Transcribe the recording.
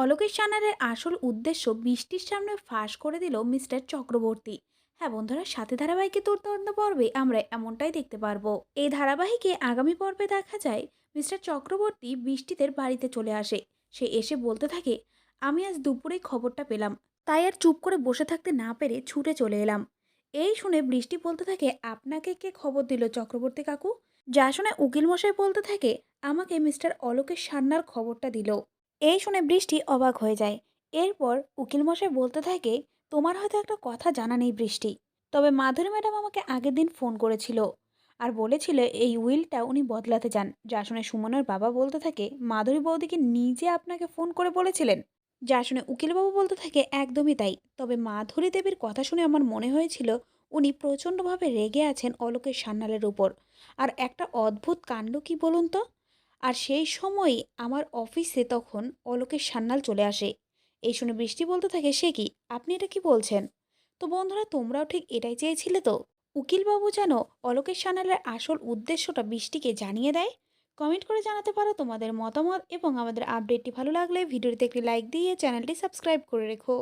অলোকেশ চ্যানেলের আসল উদ্দেশ্য বৃষ্টির সামনে ফাঁস করে দিল মিস্টার চক্রবর্তী। হ্যাঁ বন্ধুরা, সাথে ধারাবাহিকে দুর্দান্ত পর্বে আমরা এমনটাই দেখতে পারবো। এই ধারাবাহিকে আগামী পর্বে দেখা যায় মিস্টার চক্রবর্তী বৃষ্টিদের বাড়িতে চলে আসে। সে এসে বলতে থাকে, আমি আজ দুপুরে খবরটা পেলাম, তাই আর চুপ করে বসে থাকতে না পেরে ছুটে চলে এলাম। এই শুনে বৃষ্টি বলতে থাকে, আপনাকে কে খবর দিল চক্রবর্তী কাকু? যা শুনে উকিল মশাই বলতে থাকে, আমাকে মিস্টার অলোকেশ সান্যাল খবরটা দিল। এই শুনে বৃষ্টি অবাক হয়ে যায়। এরপর উকিল মশাই বলতে থাকে, তোমার হয়তো একটা কথা জানা নেই বৃষ্টি, তবে মাধুরী ম্যাডাম আমাকে আগের দিন ফোন করেছিল আর বলেছিল এই উইলটা উনি বদলাতে চান। যা শুনে সুমনের বাবা বলতে থাকে, মাধুরী বৌদিকে নিজে আপনাকে ফোন করে বলেছিলেন? যা শুনে উকিলবাবু বলতে থাকে, একদমই তাই, তবে মাধুরী দেবীর কথা শুনে আমার মনে হয়েছিল উনি প্রচণ্ডভাবে রেগে আছেন অলোকের সান্যালের উপর। আর একটা অদ্ভুত কাণ্ড কি বলুন তো, আর সেই সময়ই আমার অফিসে তখন অলোকের সান্যাল চলে আসে। এই শুনে বৃষ্টি বলতে থাকে, সে কি, আপনি এটা কি বলছেন? তো বন্ধুরা, তোমরাও ঠিক এটাই চেয়েছিলে তো, উকিলবাবু যেন অলোকের সান্যালের আসল উদ্দেশ্যটা বৃষ্টিকে জানিয়ে দেয়? কমেন্ট করে জানাতে পারো তোমাদের মতামত, এবং আমাদের আপডেটটি ভালো লাগলে ভিডিওটিতে একটি লাইক দিয়ে চ্যানেলটি সাবস্ক্রাইব করে রেখো।